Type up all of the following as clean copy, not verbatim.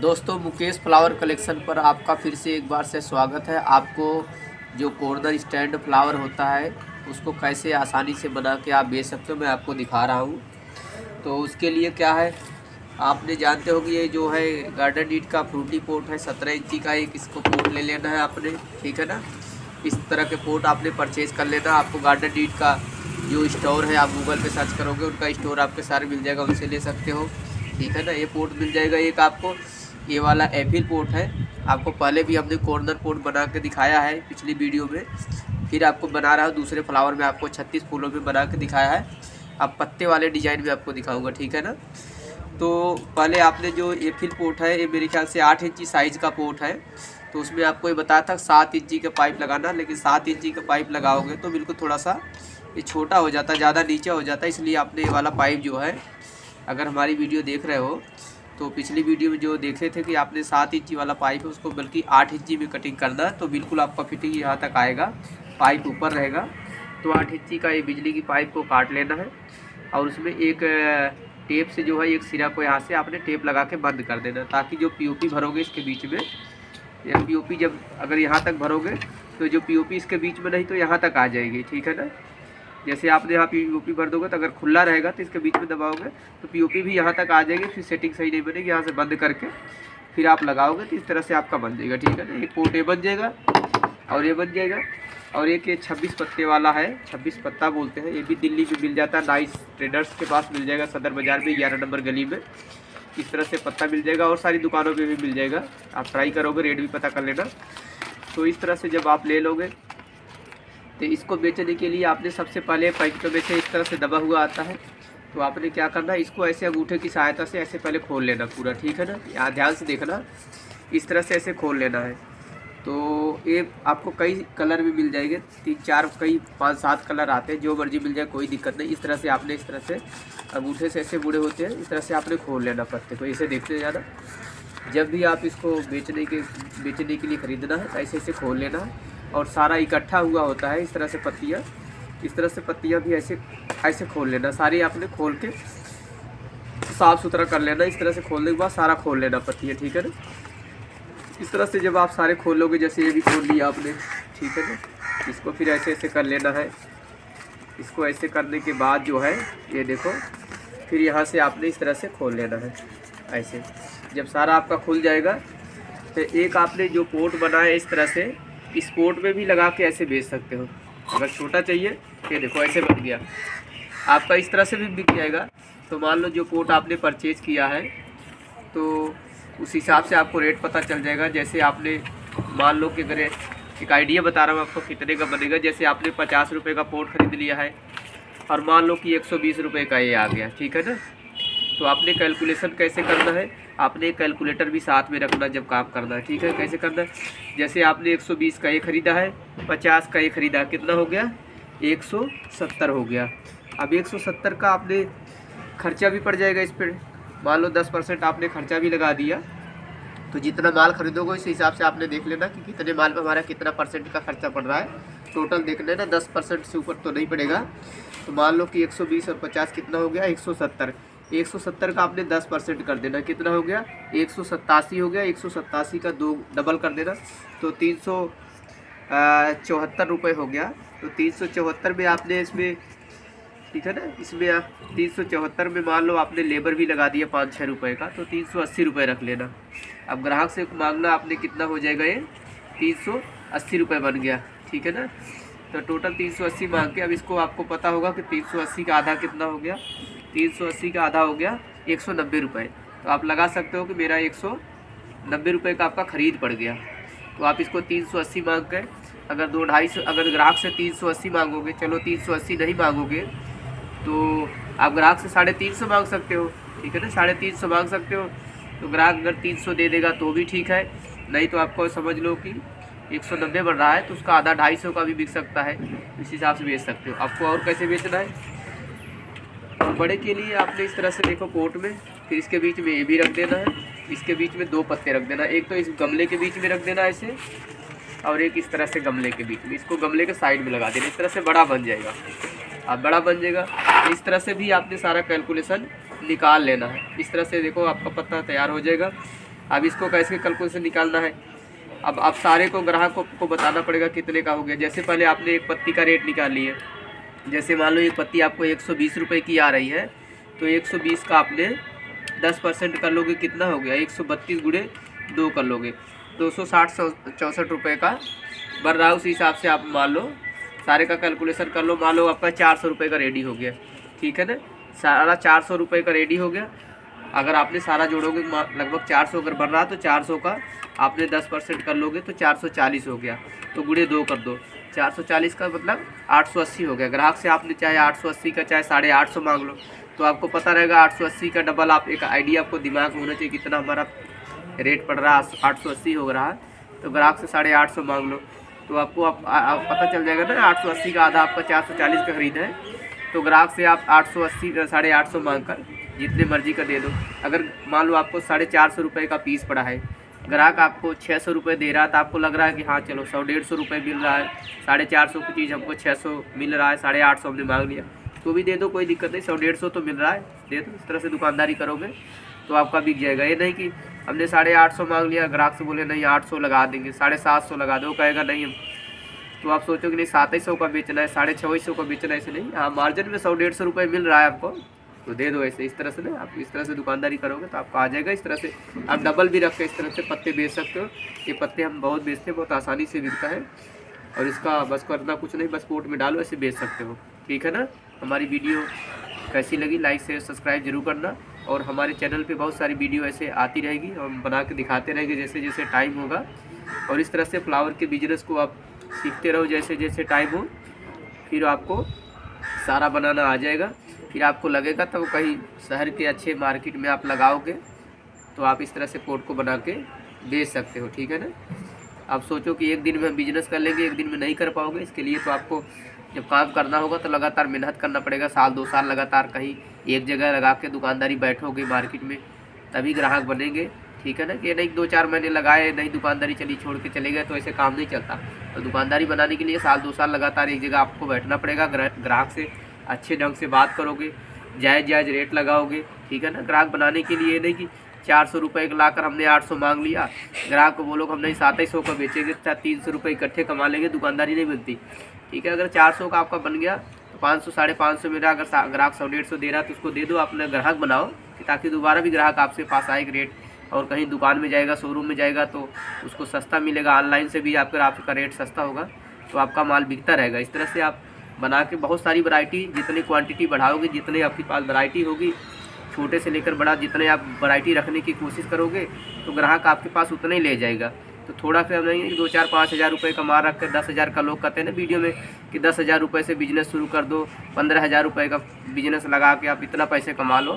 दोस्तों Mukesh flower collection पर आपका फिर से एक बार से स्वागत है। आपको जो कॉर्नर स्टैंड फ्लावर होता है उसको कैसे आसानी से बना के आप बेच सकते हो मैं आपको दिखा रहा हूँ। तो उसके लिए क्या है, आपने जानते हो कि ये जो है गार्डन नीट का फ्रूटी पोट है, 17 इंची का एक इसको पोट ले लेना है आपने, ठीक है ना। इस तरह के पोट आपने परचेज़ कर लेना। आपको गार्डन नीट का जो स्टोर है, आप गूगल पे सर्च करोगे उनका स्टोर आपके सारे मिल जाएगा, उनसे ले सकते हो, ठीक है ना। ये पोट मिल जाएगा। एक आपको ये वाला एफिल पोट है, आपको पहले भी हमने कॉर्नर पोट बना के दिखाया है पिछली वीडियो में। फिर आपको बना रहा हूँ दूसरे फ्लावर में, आपको 36 फूलों में बना के दिखाया है। अब पत्ते वाले डिज़ाइन में आपको दिखाऊंगा, ठीक है ना। तो पहले आपने जो एफिल पोट है, ये मेरे ख्याल से 8 इंची साइज़ का पोट है। तो उसमें आपको ये बताया था 7 इंची का पाइप लगाना, लेकिन 7 इंची का पाइप लगाओगे तो बिल्कुल थोड़ा सा ये छोटा हो जाता है, ज़्यादा नीचे हो जाता है। इसलिए आपने ये वाला पाइप जो है, अगर हमारी वीडियो देख रहे हो तो पिछली वीडियो में जो देखे थे कि आपने 7 इंची वाला पाइप है उसको बल्कि 8 इंची में कटिंग करना है, तो बिल्कुल आपका फिटिंग यहाँ तक आएगा, पाइप ऊपर रहेगा। तो 8 इंची का ये बिजली की पाइप को काट लेना है और उसमें एक टेप से जो है एक सिरा को यहाँ से आपने टेप लगा के बंद कर देना, ताकि जो पीओपी भरोगे इसके बीच में, या पीओपी जब अगर यहाँ तक भरोगे तो जो पीओपी इसके बीच में नहीं तो यहाँ तक आ जाएगी, ठीक है ना। जैसे आपने यहाँ पीओपी भर दोगे तो अगर खुला रहेगा तो इसके बीच में दबाओगे तो पीओपी भी यहाँ तक आ जाएगी, फिर सेटिंग सही नहीं बनेगी। यहाँ से बंद करके फिर आप लगाओगे तो इस तरह से आपका बन जाएगा, ठीक है ना। एक पोट ये बन जाएगा और ये बन जाएगा। और एक ये 26 पत्ते वाला है, 26 पत्ता बोलते हैं, ये भी दिल्ली में मिल जाता है, नाइस ट्रेडर्स के पास मिल जाएगा, सदर बाज़ार में 11 नंबर गली में। इस तरह से पत्ता मिल जाएगा और सारी दुकानों पे भी मिल जाएगा। आप ट्राई करोगे, रेट भी पता कर लेना। तो इस तरह से जब आप ले लोगे तो इसको बेचने के लिए आपने सबसे पहले पैकेटों में से इस तरह से दबा हुआ आता है, तो आपने क्या करना है, इसको ऐसे अंगूठे की सहायता से ऐसे पहले खोल लेना पूरा, ठीक है ना। यहाँ ध्यान से देखना, इस तरह से ऐसे खोल लेना है। तो ये आपको कई कलर भी मिल जाएंगे, 3-4 कई 5-7 कलर आते हैं, जो मर्जी मिल जाए, कोई दिक्कत नहीं। इस तरह से आपने इस तरह से अंगूठे से ऐसे बूढ़े होते हैं, इस तरह से आपने खोल लेना पत्ते को, इसे देखते जाना। जब भी आप इसको बेचने के लिए ख़रीदना है ऐसे ऐसे खोल लेना है। और सारा इकट्ठा हुआ होता है इस तरह से पत्तियाँ, इस तरह से पत्तियाँ भी ऐसे ऐसे खोल लेना। सारी आपने खोल के साफ़ सुथरा कर लेना। इस तरह से खोलने के बाद सारा खोल लेना पत्तियाँ, ठीक है ना। इस तरह से जब आप सारे खोल लोगे, जैसे ये भी खोल लिया आपने, ठीक है ना, इसको फिर ऐसे ऐसे कर लेना है। इसको ऐसे करने के बाद जो है ये देखो, फिर यहाँ से आपने इस तरह से खोल लेना है ऐसे। जब सारा आपका खुल जाएगा तो एक आपने जो पोट बनाया है इस तरह से, इस पोट में भी लगा के ऐसे बेच सकते हो। अगर छोटा चाहिए ये देखो ऐसे बन गया आपका, इस तरह से भी बिक जाएगा। तो मान लो जो पोट आपने परचेज़ किया है तो उस हिसाब से आपको रेट पता चल जाएगा। जैसे आपने मान लो कि अगर एक आइडिया बता रहा हूँ आपको कितने का बनेगा। जैसे आपने 50 रुपये का पोट ख़रीद लिया है और मान लो कि 120 रुपये का ये आ गया, ठीक है ना। तो आपने कैलकुलेशन कैसे करना है, आपने कैलकुलेटर भी साथ में रखना जब काम करना है, ठीक है। कैसे करना है, जैसे आपने 120 का ये ख़रीदा है, 50 का ये ख़रीदा है, कितना हो गया, 170 हो गया। अब 170 का आपने खर्चा भी पड़ जाएगा इस पर। मान लो 10% आपने खर्चा भी लगा दिया, तो जितना माल खरीदोगे इस हिसाब से आपने देख लेना कि कितने माल में हमारा कितना % का खर्चा पड़ रहा है। टोटल देख लेना, 10% से ऊपर तो नहीं पड़ेगा। तो मान लो कि 120 और 50 कितना हो गया, 170। 170 का आपने 10% कर देना, कितना हो गया, 187 हो गया। 187 का 2 डबल कर देना तो 374 रुपये हो गया। तो 374 में आपने इसमें, ठीक है ना, इसमें 374 में मान लो आपने लेबर भी लगा दिया 5-6 रुपये का, तो 380 रुपये रख लेना। अब ग्राहक से मांगना आपने कितना हो जाएगा, ये 380 रुपये बन गया, ठीक है ना। तो टोटल 380 मांग के, अब इसको आपको पता होगा कि 380 का आधा कितना हो गया, 380 का आधा हो गया 190 रुपये। तो आप लगा सकते हो कि मेरा 190 रुपये का आपका ख़रीद पड़ गया। तो आप इसको 380 मांग कर, अगर 2-250, अगर ग्राहक से 380 मांगोगे, चलो 380 नहीं मांगोगे तो आप ग्राहक से 350 मांग सकते हो, ठीक है ना, 350 मांग सकते हो। तो ग्राहक अगर 300 दे देगा तो भी ठीक है, नहीं तो आपको समझ लो कि 190 बन रहा है तो उसका आधा 250 का भी बिक सकता है। इस हिसाब से बेच सकते हो। आपको और कैसे बेचना है, और बड़े के लिए आपने इस तरह से देखो पोट में, फिर इसके बीच में ये भी रख देना है, इसके बीच में 2 पत्ते रख देना। एक तो इस गमले के बीच में रख देना ऐसे, और एक इस तरह से गमले के बीच में, इसको गमले के साइड में लगा देना। इस तरह से बड़ा बन जाएगा, अब बड़ा बन जाएगा। इस तरह से भी आपने सारा कैलकुलेशन निकाल लेना है। इस तरह से देखो आपका पत्ता तैयार हो जाएगा। अब इसको कैसे कैलकुलेशन निकालना है, अब आप सारे को ग्राहक को बताना पड़ेगा कितने का हो गया। जैसे पहले आपने एक पत्ती का रेट निकाल लिए, जैसे मान लो एक पत्ती आपको 120 रुपये की आ रही है, तो 120 का आपने 10% कर लोगे, कितना हो गया 132 गुणे 2 कर लोगे, 264 रुपये का बन रहा है। उस हिसाब से आप मान लो सारे का कैलकुलेशन कर लो। मान लो आपका 400 रुपये का रेडी हो गया, ठीक है ना, सारा 400 रुपये का रेडी हो गया। अगर आपने सारा जोड़ोगे लगभग 400 अगर बन रहा तो 400 का आपने 10% कर लोगे तो 440 हो गया, तो गुणे 2 कर दो, 440 का मतलब 880 हो गया। ग्राहक से आपने चाहे 880 का चाहे 850 मांग लो, तो आपको पता रहेगा 880 का डबल, आप एक आइडिया आपको दिमाग में होना चाहिए कितना हमारा रेट पड़ रहा है, 880 हो रहा है, तो ग्राहक से 850 मांग लो, तो आपको आप पता चल जाएगा ना 880 का आधा आपका 440 का खरीद है, तो ग्राहक से आप 880 850 मांग कर जितने मर्जी का दे दो। अगर मान लो आपको 450 रुपये का पीस पड़ा है, ग्राहक आपको 600 रुपये दे रहा है, तो आपको लग रहा है कि हाँ चलो 100-150 रुपये मिल रहा है, 450 की चीज़ हमको 600 मिल रहा है, 850 हमने मांग लिया, तो भी दे दो, कोई दिक्कत नहीं, 100-150 तो मिल रहा है, दे दो। इस तरह से दुकानदारी करोगे तो आपका बिक जाएगा। ये नहीं कि हमने 850 मांग लिया, ग्राहक से बोले नहीं 800 लगा देंगे, 750 लगा दो, कहेगा नहीं हम, तो आप सोचोगे नहीं 2700 का बेचना है, 2650 का बेचना है, ऐसे नहीं। हाँ मार्जिन में 100-150 रुपये मिल रहा है आपको, तो दे दो ऐसे। इस तरह से ना आप इस तरह से दुकानदारी करोगे तो आपको आ जाएगा। इस तरह से आप डबल भी रख के इस तरह से पत्ते बेच सकते हो। ये पत्ते हम बहुत बेचते हैं, बहुत आसानी से बिकता है, और इसका बस करना कुछ नहीं, बस पोर्ट में डालो, ऐसे बेच सकते हो, ठीक है ना। हमारी वीडियो कैसी लगी लाइक शेयर सब्सक्राइब जरूर करना, और हमारे चैनल पे बहुत सारी वीडियो ऐसे आती रहेगी, हम बना के दिखाते रहेंगे जैसे जैसे टाइम होगा। और इस तरह से फ्लावर के बिजनेस को आप सीखते रहो, जैसे जैसे टाइम हो, फिर आपको सारा बनाना आ जाएगा। फिर आपको लगेगा तो कहीं शहर के अच्छे मार्केट में आप लगाओगे तो आप इस तरह से पोर्ट को बना के बेच सकते हो, ठीक है ना। आप सोचो कि एक दिन में हम बिजनेस कर लेंगे, एक दिन में नहीं कर पाओगे। इसके लिए तो आपको जब काम करना होगा तो लगातार मेहनत करना पड़ेगा, 1-2 साल लगातार कहीं एक जगह लगा के दुकानदारी बैठोगे मार्केट में, तभी ग्राहक बनेंगे, ठीक है ना। कि नहीं 2-4 महीने लगाए, नहीं दुकानदारी चली, छोड़ के चले गए, तो ऐसे काम नहीं चलता। तो दुकानदारी बनाने के लिए 1-2 साल लगातार एक जगह आपको बैठना पड़ेगा। ग्राहक से अच्छे ढंग से बात करोगे, जायज़ रेट लगाओगे, ठीक है ना। ग्राहक बनाने के लिए नहीं कि 400 रुपये का लाकर हमने 800 मांग लिया, ग्राहक को बोलो हम नहीं 2700 का बेचेंगे, 300 रुपये इकट्ठे कमा लेंगे, दुकानदारी नहीं मिलती, ठीक है। अगर 400 का आपका बन गया तो 500 550 मेरा, अगर ग्राहक 100-150 दे रहा है तो उसको दे दो, अपने ग्राहक बनाओ, ताकि दोबारा भी ग्राहक आपसे पास आए रेट। और कहीं दुकान में जाएगा, शोरूम में जाएगा तो उसको सस्ता मिलेगा, ऑनलाइन से भी आपका रेट सस्ता होगा, तो आपका माल बिकता रहेगा। इस तरह से आप बना के बहुत सारी वैरायटी, जितनी क्वांटिटी बढ़ाओगे, जितनी आपके पास वैरायटी होगी, छोटे से लेकर बड़ा जितने आप वैरायटी रखने की कोशिश करोगे तो ग्राहक आपके पास उतना ही ले जाएगा। तो थोड़ा सा नहीं 2-4-5 हज़ार रुपये का माल रख कर 10,000 का, लोग कहते हैं ना वीडियो में कि 10,000 रुपये से बिजनेस शुरू कर दो, 15,000 रुपये का बिजनेस लगा के आप इतना पैसे कमा लो,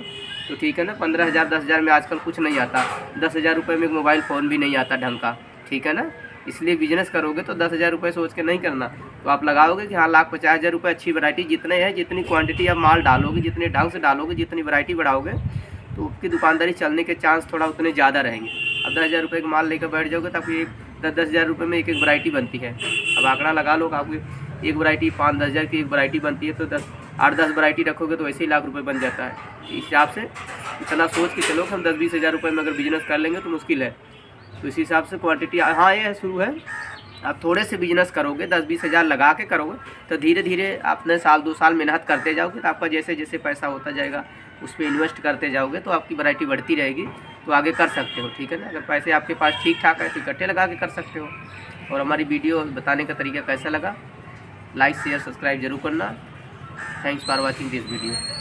तो ठीक है ना। 15,000 10,000 में आजकल कुछ नहीं आता, 10,000 रुपये में एक मोबाइल फ़ोन भी नहीं आता ढंग का, ठीक है ना। इसलिए बिजनेस करोगे तो 10,000 रुपये सोच के नहीं करना, तो आप लगाओगे कि हाँ 1,50,000 रुपये अच्छी वैरायटी, जितने हैं जितनी क्वांटिटी आप माल डालोगे, जितने ढंग से डालोगे, जितनी वैरायटी बढ़ाओगे, तो उसकी दुकानदारी चलने के चांस थोड़ा उतने ज़्यादा रहेंगे। अब 10,000 रुपये का माल लेकर बैठ जाओगे तो आपकी 10,000 रुपये में एक वैरायटी बनती है। अब आंकड़ा लगा लो, आपकी एक वैरायटी 5-10 हज़ार की एक वैरायटी बनती है, तो 8-10 वैरायटी रखोगे तो ऐसे ही लाख रुपये बन जाता है। इस हिसाब से इतना सोच के चलो कि हम 10-20 हज़ार रुपये में अगर बिजनेस कर लेंगे तो मुश्किल है। तो इस हिसाब से क्वांटिटी, हाँ ये शुरू है, आप थोड़े से बिजनेस करोगे, 10-20 हज़ार लगा के करोगे, तो धीरे धीरे आपने 1-2 साल मेहनत करते जाओगे, तो आपका जैसे जैसे पैसा होता जाएगा उस पर इन्वेस्ट करते जाओगे, तो आपकी वैरायटी बढ़ती रहेगी, तो आगे कर सकते हो, ठीक है ना। अगर पैसे आपके पास ठीक ठाक है तो इकट्ठे लगा के कर सकते हो। और हमारी वीडियो बताने का तरीका कैसा लगा, लाइक शेयर सब्सक्राइब जरूर करना। Thanks for watching this video.